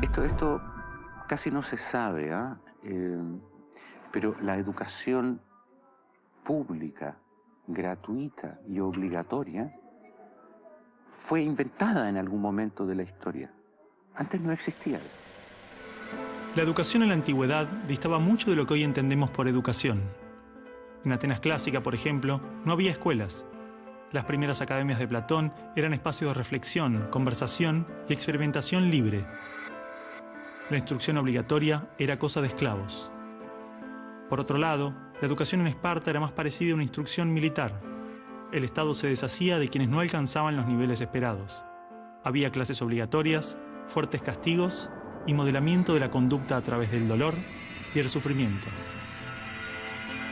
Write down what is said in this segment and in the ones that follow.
Esto casi no se sabe, pero la educación pública, gratuita y obligatoria fue inventada en algún momento de la historia. Antes no existía. La educación en la antigüedad distaba mucho de lo que hoy entendemos por educación. En Atenas clásica, por ejemplo, no había escuelas. Las primeras academias de Platón eran espacios de reflexión, conversación y experimentación libre. La instrucción obligatoria era cosa de esclavos. Por otro lado, la educación en Esparta era más parecida a una instrucción militar. El Estado se deshacía de quienes no alcanzaban los niveles esperados. Había clases obligatorias, fuertes castigos y modelamiento de la conducta a través del dolor y el sufrimiento.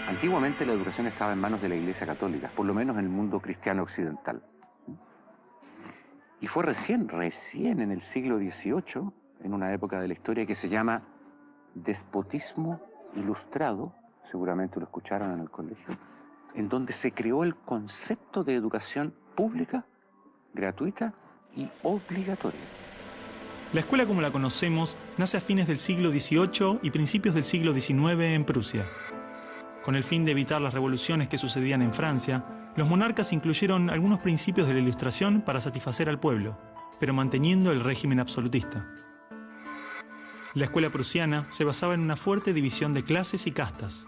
Antiguamente la educación estaba en manos de la Iglesia Católica, por lo menos en el mundo cristiano occidental. Y fue recién en el siglo XVIII, en una época de la historia que se llama despotismo ilustrado, seguramente lo escucharon en el colegio, en donde se creó el concepto de educación pública, gratuita y obligatoria. La escuela como la conocemos nace a fines del siglo XVIII y principios del siglo XIX en Prusia. Con el fin de evitar las revoluciones que sucedían en Francia, los monarcas incluyeron algunos principios de la Ilustración para satisfacer al pueblo, pero manteniendo el régimen absolutista. La escuela prusiana se basaba en una fuerte división de clases y castas.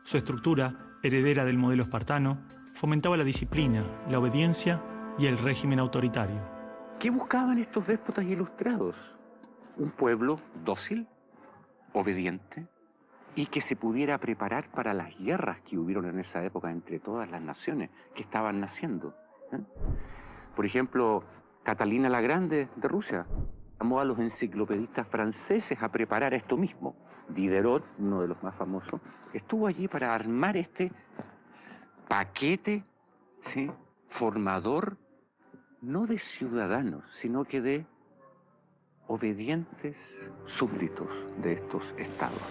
Su estructura, heredera del modelo espartano, fomentaba la disciplina, la obediencia y el régimen autoritario. ¿Qué buscaban estos déspotas ilustrados? Un pueblo dócil, obediente, y que se pudiera preparar para las guerras que hubieron en esa época entre todas las naciones que estaban naciendo. Por ejemplo, Catalina la Grande de Rusia llamó a los enciclopedistas franceses a preparar esto mismo. Diderot, uno de los más famosos, estuvo allí para armar este paquete, ¿sí?, formador, no de ciudadanos, sino que de obedientes súbditos de estos estados.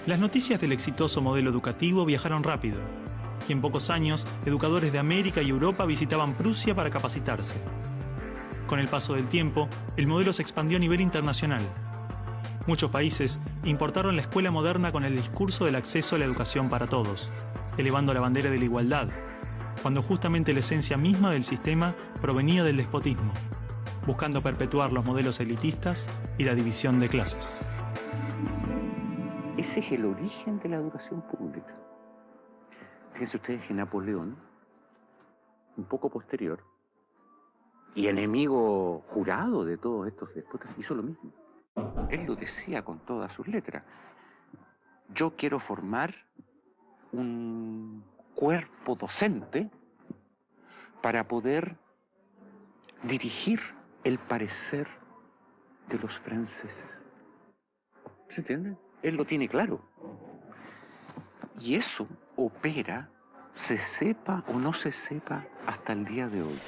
Las noticias del exitoso modelo educativo viajaron rápido, y en pocos años, educadores de América y Europa visitaban Prusia para capacitarse. Con el paso del tiempo, el modelo se expandió a nivel internacional. Muchos países importaron la escuela moderna con el discurso del acceso a la educación para todos, elevando la bandera de la igualdad, cuando justamente la esencia misma del sistema provenía del despotismo, buscando perpetuar los modelos elitistas y la división de clases. Ese es el origen de la educación pública. Fíjense ustedes que Napoleón, un poco posterior, y enemigo jurado de todos estos déspotas, hizo lo mismo. Él lo decía con todas sus letras. Yo quiero formar un cuerpo docente para poder dirigir el parecer de los franceses. ¿Se entiende? Él lo tiene claro. Y eso opera, se sepa o no se sepa, hasta el día de hoy.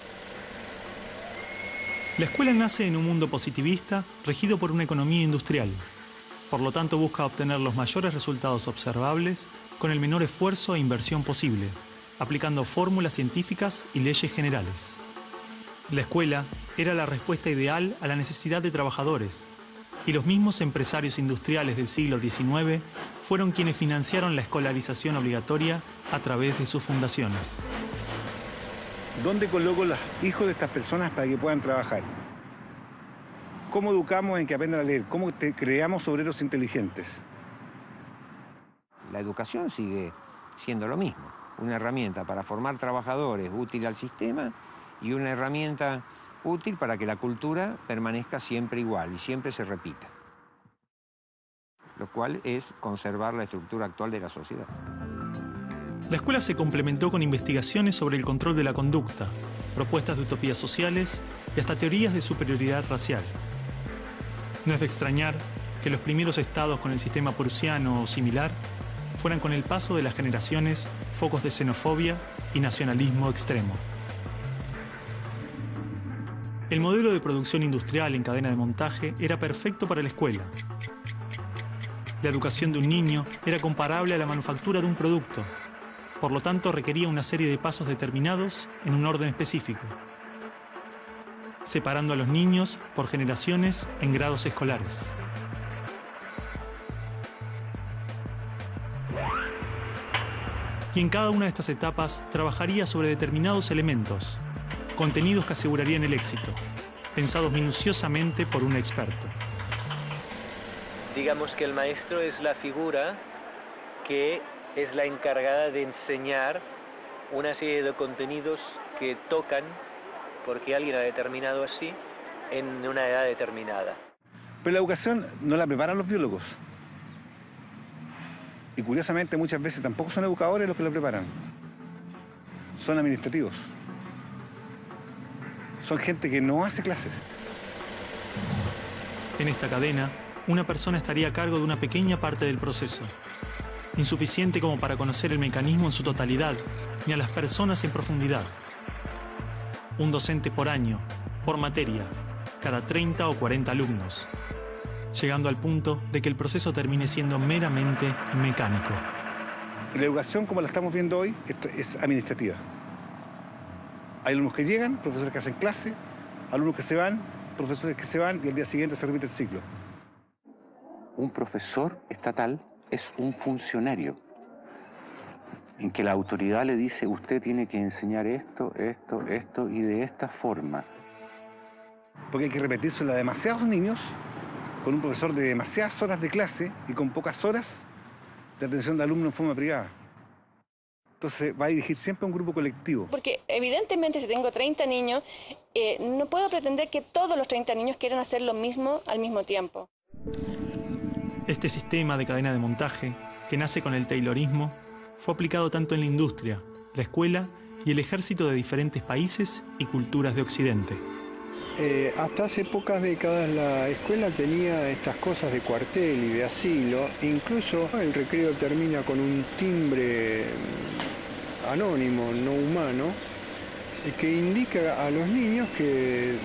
La escuela nace en un mundo positivista regido por una economía industrial. Por lo tanto, busca obtener los mayores resultados observables con el menor esfuerzo e inversión posible, aplicando fórmulas científicas y leyes generales. La escuela era la respuesta ideal a la necesidad de trabajadores, y los mismos empresarios industriales del siglo XIX fueron quienes financiaron la escolarización obligatoria a través de sus fundaciones. ¿Dónde coloco los hijos de estas personas para que puedan trabajar? ¿Cómo educamos en que aprendan a leer? ¿Cómo creamos obreros inteligentes? La educación sigue siendo lo mismo, una herramienta para formar trabajadores útil al sistema y una herramienta útil para que la cultura permanezca siempre igual y siempre se repita, lo cual es conservar la estructura actual de la sociedad. La escuela se complementó con investigaciones sobre el control de la conducta, propuestas de utopías sociales y hasta teorías de superioridad racial. No es de extrañar que los primeros estados con el sistema prusiano o similar fueran con el paso de las generaciones focos de xenofobia y nacionalismo extremo. El modelo de producción industrial en cadena de montaje era perfecto para la escuela. La educación de un niño era comparable a la manufactura de un producto. Por lo tanto, requería una serie de pasos determinados en un orden específico. separando a los niños por generaciones en grados escolares. Y en cada una de estas etapas trabajaría sobre determinados elementos, contenidos que asegurarían el éxito, pensados minuciosamente por un experto. Digamos que el maestro es la figura que es la encargada de enseñar una serie de contenidos que tocan, porque alguien ha determinado así, en una edad determinada. Pero la educación no la preparan los biólogos. Y curiosamente muchas veces tampoco son educadores los que la preparan. Son administrativos. Son gente que no hace clases. En esta cadena, una persona estaría a cargo de una pequeña parte del proceso, insuficiente como para conocer el mecanismo en su totalidad, ni a las personas en profundidad. Un docente por año, por materia, cada 30 o 40 alumnos, llegando al punto de que el proceso termine siendo meramente mecánico. Y la educación, como la estamos viendo hoy, es administrativa. Hay alumnos que llegan, profesores que hacen clase, alumnos que se van, profesores que se van y al día siguiente se repite el ciclo. Un profesor estatal es un funcionario en que la autoridad le dice: usted tiene que enseñar esto, esto, esto y de esta forma. Porque hay que repetírselo a demasiados niños, con un profesor de demasiadas horas de clase y con pocas horas de atención de alumnos en forma privada. Entonces va a dirigir siempre a un grupo colectivo. Porque evidentemente si tengo 30 niños, no puedo pretender que todos los 30 niños quieran hacer lo mismo al mismo tiempo. Este sistema de cadena de montaje, que nace con el taylorismo, fue aplicado tanto en la industria, la escuela y el ejército de diferentes países y culturas de Occidente. Hasta hace pocas décadas la escuela tenía estas cosas de cuartel y de asilo. Incluso el recreo termina con un timbre anónimo, no humano, que indica a los niños que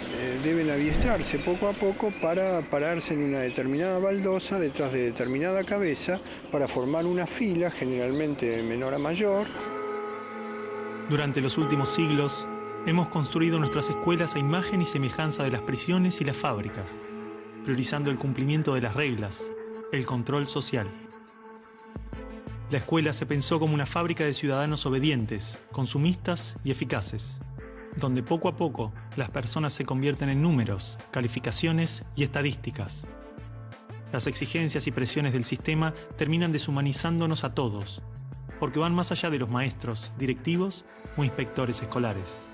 deben adiestrarse poco a poco para pararse en una determinada baldosa detrás de determinada cabeza para formar una fila, generalmente de menor a mayor. Durante los últimos siglos, hemos construido nuestras escuelas a imagen y semejanza de las prisiones y las fábricas, priorizando el cumplimiento de las reglas, el control social. La escuela se pensó como una fábrica de ciudadanos obedientes, consumistas y eficaces, donde poco a poco las personas se convierten en números, calificaciones y estadísticas. Las exigencias y presiones del sistema terminan deshumanizándonos a todos, porque van más allá de los maestros, directivos o inspectores escolares.